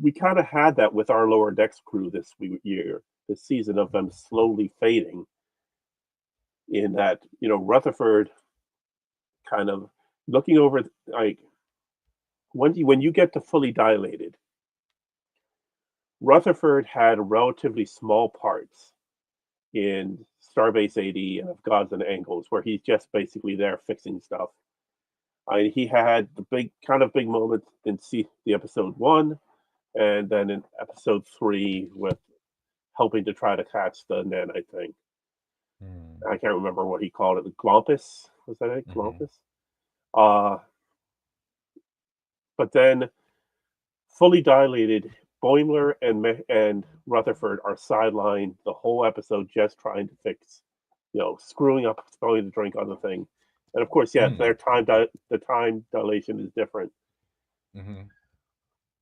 we kind of had that with our Lower Decks crew this season, of them slowly fading. In that, Rutherford kind of looking over, like, when you get to Fully Dilated, Rutherford had relatively small parts in Starbase 80 and Of Gods and Angles, where he's just basically there fixing stuff. He had the big moment in the episode 1, and then in episode 3 with helping to try to catch the nanite thing. I can't remember what he called it. The Glompus? Was that it? Glompus? But then Fully Dilated, Boimler and Rutherford are sidelined the whole episode just trying to fix, screwing up, spilling the drink on the thing. And of course, yes, the time dilation is different.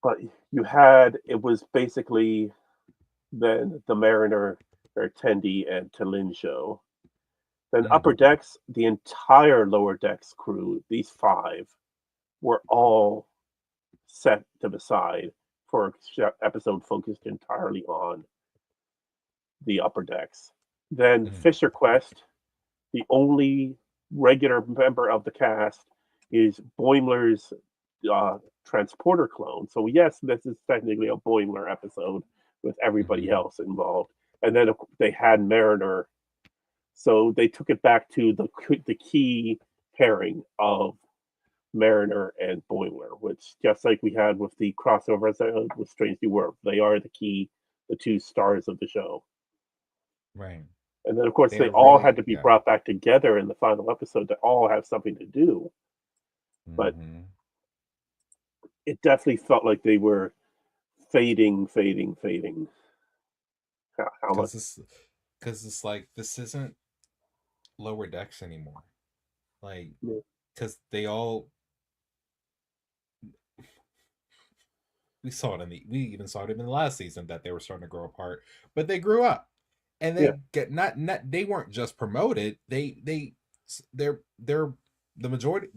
But it was basically then the Mariner, or Tendi, and T'Lyn show. Then Upper Decks, the entire Lower Decks crew, these 5, were all set to the side for an episode focused entirely on the Upper Decks. Then Fisher Quest, the only regular member of the cast, is Boimler's transporter clone. So yes, this is technically a Boimler episode with everybody else involved. And then they had Mariner, so they took it back to the key pairing of Mariner and Boimler, which, just like we had with the crossover with Strange New World, they are the 2 stars of the show. Right. And then, of course, they all had to be brought back together in the final episode to all have something to do. But it definitely felt like they were fading. How much? Because it's like, this isn't Lower Decks anymore. Like, because they all... We even saw it in the last season that they were starting to grow apart, but they grew up, and they they weren't just promoted. The majority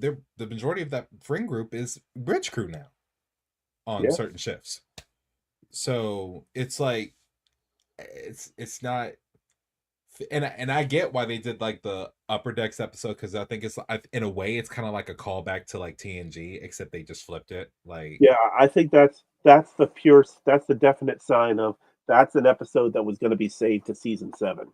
of that friend group is bridge crew now on certain shifts. So it's like, it's not, and I get why they did like the Upper Decks episode, because I think it's, in a way, it's kind of like a callback to like TNG, except they just flipped it. Like, I think that's the definite sign of that's an episode that was going to be saved to season 7.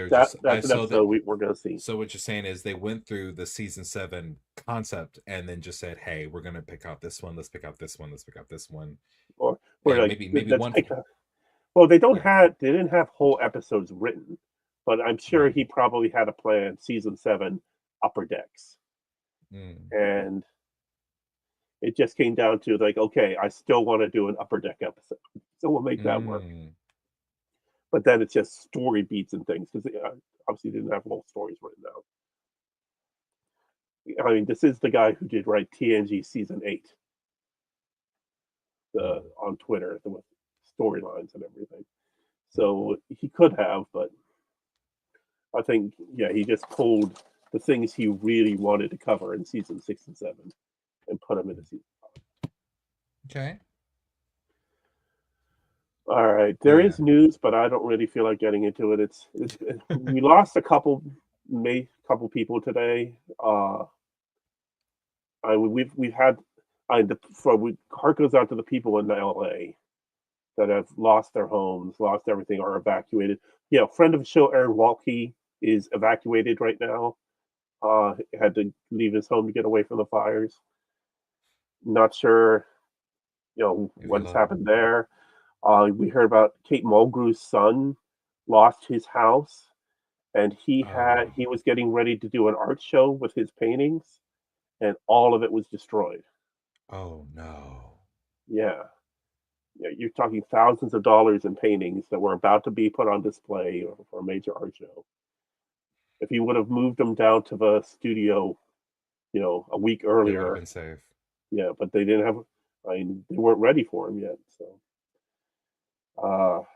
That's an episode we're going to see. So what you're saying is they went through the season 7 concept and then just said, "Hey, we're going to pick out this one. Let's pick out this one. Let's pick out this one." Or like, maybe one. Well, they didn't have whole episodes written, but I'm sure he probably had a plan. Season 7, Upper Decks, and it just came down to like, okay, I still want to do an Upper Deck episode, so we'll make that work. But then it's just story beats and things, because they obviously didn't have whole stories written out. I mean, this is the guy who did write TNG season 8 on Twitter with storylines and everything. So he could have, but I think he just pulled the things he really wanted to cover in season 6 and 7 and put them into season 5. Okay. All right. There is news, but I don't really feel like getting into it. It's we lost a couple people today. We've had heart goes out to the people in LA that have lost their homes, lost everything, are evacuated. Friend of the show, Aaron Walke, is evacuated right now. had to leave his home to get away from the fires. Not sure, what's happened there. We heard about Kate Mulgrew's son lost his house, and he was getting ready to do an art show with his paintings, and all of it was destroyed. Oh no. Yeah. Yeah, you're talking thousands of dollars in paintings that were about to be put on display for a major art show. If he would have moved them down to the studio, a week It would have earlier, been safe. yeah, but they didn't have. They weren't ready for him yet. So,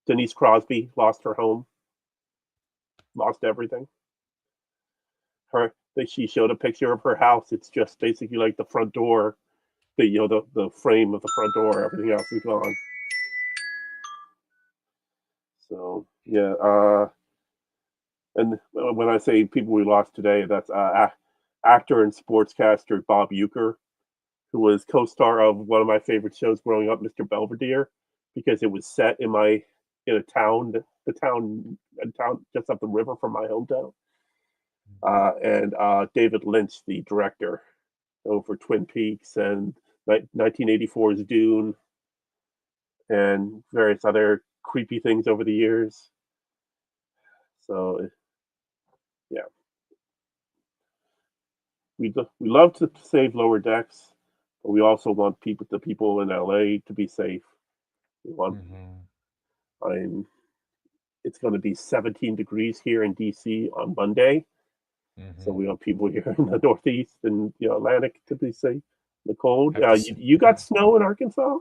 Denise Crosby lost her home, lost everything. She showed a picture of her house. It's just basically like the front door, the frame of the front door. Everything else is gone. So yeah, and when I say people we lost today, that's actor and sportscaster Bob Uecker, who was co-star of one of my favorite shows growing up, Mr. Belvedere, because it was set in a town just up the river from my hometown. And David Lynch, the director, for Twin Peaks and 1984's Dune, and various other creepy things over the years. So, yeah, we love to save Lower Decks, but we also want the people in LA to be safe. We want. It's going to be 17 degrees here in DC on Monday. So we want people here in the Northeast and Atlantic to be safe. The cold. You got snow in Arkansas?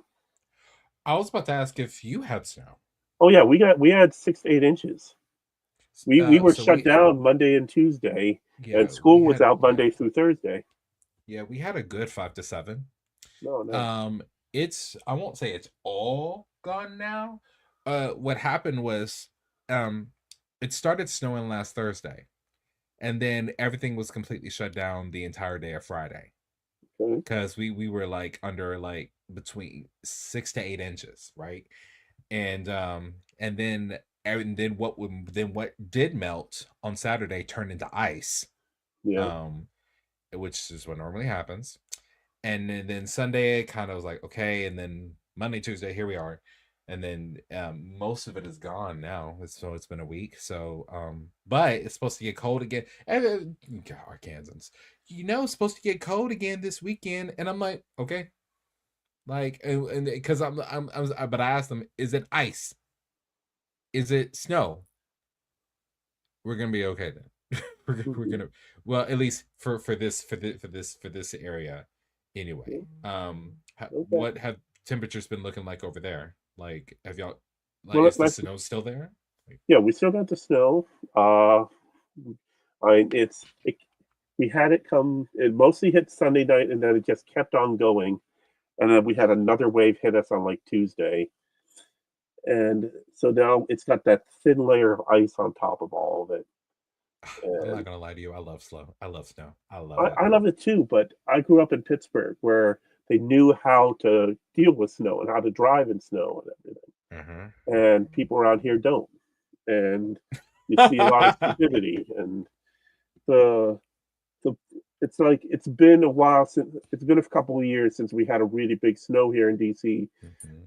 I was about to ask if you had snow. Oh yeah, we had 6 to 8 inches. We were shut down Monday and Tuesday, and school was out Monday through Thursday. Yeah, we had a good 5 to 7. No. I won't say it's all gone now. What happened was, it started snowing last Thursday. And then everything was completely shut down the entire day of Friday, because we were like under between 6 to 8 inches, right? And then what did melt on Saturday turned into ice, which is what normally happens. And then Sunday it kind of was like okay, and then Monday, Tuesday, here we are. And then most of it is gone now. So it's been a week. So, but it's supposed to get cold again. And Arkansans, it's supposed to get cold again this weekend. And I'm like, okay, and because but I asked them, is it ice? Is it snow? We're gonna be okay then. we're gonna well, at least for this area, anyway. What have temperatures been looking like over there? Like, have y'all is the snow still there? Yeah, we still got the snow. We had it come. It mostly hit Sunday night, and then it just kept on going. And then we had another wave hit us on Tuesday, and so now it's got that thin layer of ice on top of all of it. And I'm not gonna lie to you. I love snow. I love I love it too, but I grew up in Pittsburgh, where they knew how to deal with snow and how to drive in snow and everything. And people around here don't. And you see a lot of stupidity. And it's been a while it's been a couple of years since we had a really big snow here in DC.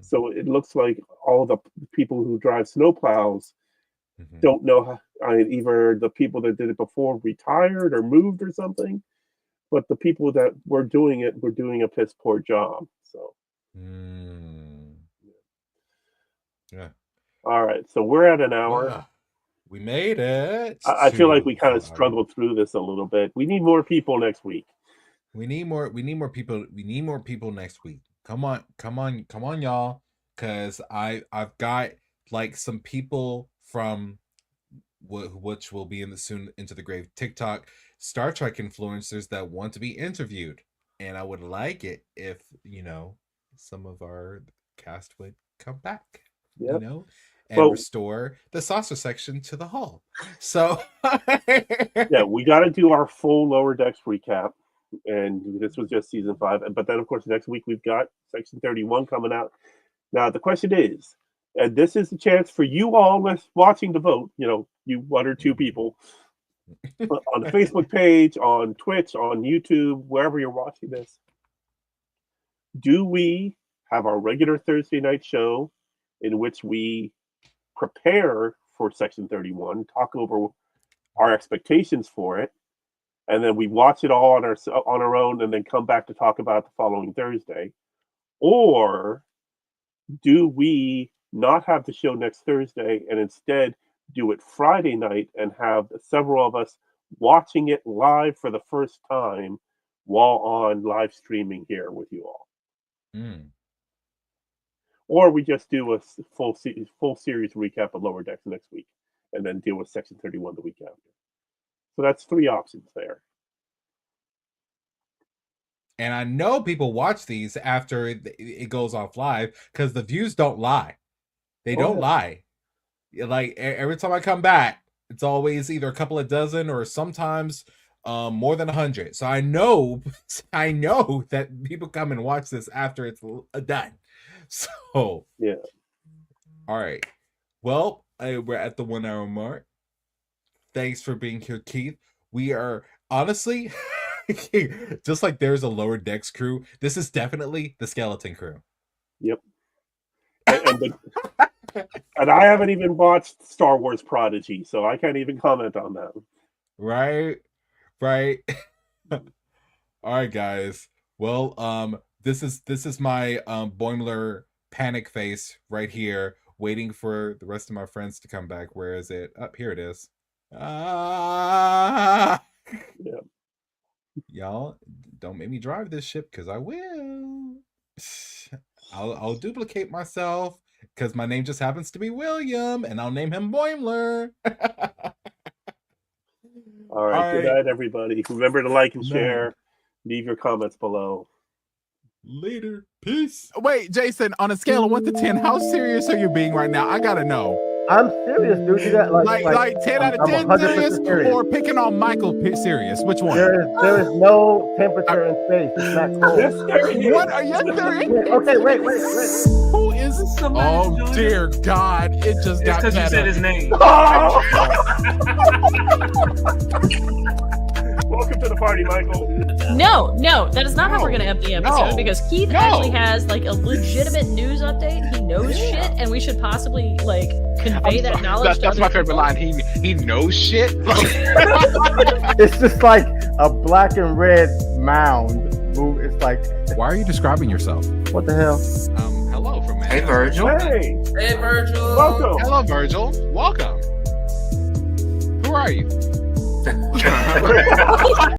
So it looks like all the people who drive snowplows don't know how. Either the people that did it before retired or moved or something. But the people that were doing it were doing a piss poor job. So, yeah. All right, so we're at an hour. Wow. We made it. I feel like we kind of struggled through this a little bit. We need more people next week. We need more people. We need more people next week. Come on, y'all. Because I've got some people from which will be soon into the grave TikTok Star Trek influencers that want to be interviewed, and I would like it if some of our cast would come back, and restore the saucer section to the hall. So yeah, we got to do our full Lower Decks recap, and this was just season 5. But then, of course, next week we've got Section 31 coming out. Now the question is, And this is the chance for you all watching to vote. You 1 or 2 people on the Facebook page, on Twitch, on YouTube, wherever you're watching this. Do we have our regular Thursday night show in which we prepare for Section 31, talk over our expectations for it, and then we watch it all on our own and then come back to talk about it the following Thursday? Or do we not have the show next Thursday and instead do it Friday night and have several of us watching it live for the first time while on live streaming here with you all? Or we just do a full series recap of Lower Decks next week and then deal with Section 31 the week after. So that's 3 options there. And I know people watch these after it goes off live because the views don't lie. They don't lie. Like every time I come back, it's always either a couple of dozen or sometimes more than 100. So I know that people come and watch this after it's done. So yeah. All right. Well, we're at the 1 hour mark. Thanks for being here, Keith. We are honestly just like there's a Lower Decks crew. This is definitely the Skeleton Crew. Yep. And I haven't even watched Star Wars Prodigy, so I can't even comment on that. Right. All right, guys. Well, this is my Boimler panic face right here, waiting for the rest of my friends to come back. Where is it? Up here it is. Yeah. Y'all, don't make me drive this ship because I will. I'll duplicate myself because my name just happens to be William, and I'll name him Boimler. All right. Good night, everybody. Remember to like and share. Leave your comments below. Later. Peace. Wait, Jason, on a scale of 1 to 10, how serious are you being right now? I gotta know. I'm serious, dude. You got like 10 out of 10 serious, or picking on Michael serious? Which one? There is no temperature in space. It's not cold. What are you serious? Okay, wait. Who is somebody? Oh dear God! It just got because you said his name. Welcome to the party, Michael. No, that is not how we're going to end the episode because Keith actually has like a legitimate news update. He knows shit, and we should possibly like convey that knowledge. That's my favorite line. He knows shit. It's just like a black and red mound. It's like. Why are you describing yourself? What the hell? Hello from Hey, Virgil. Hey, Virgil. welcome. Hello, Virgil. Welcome. Who are you?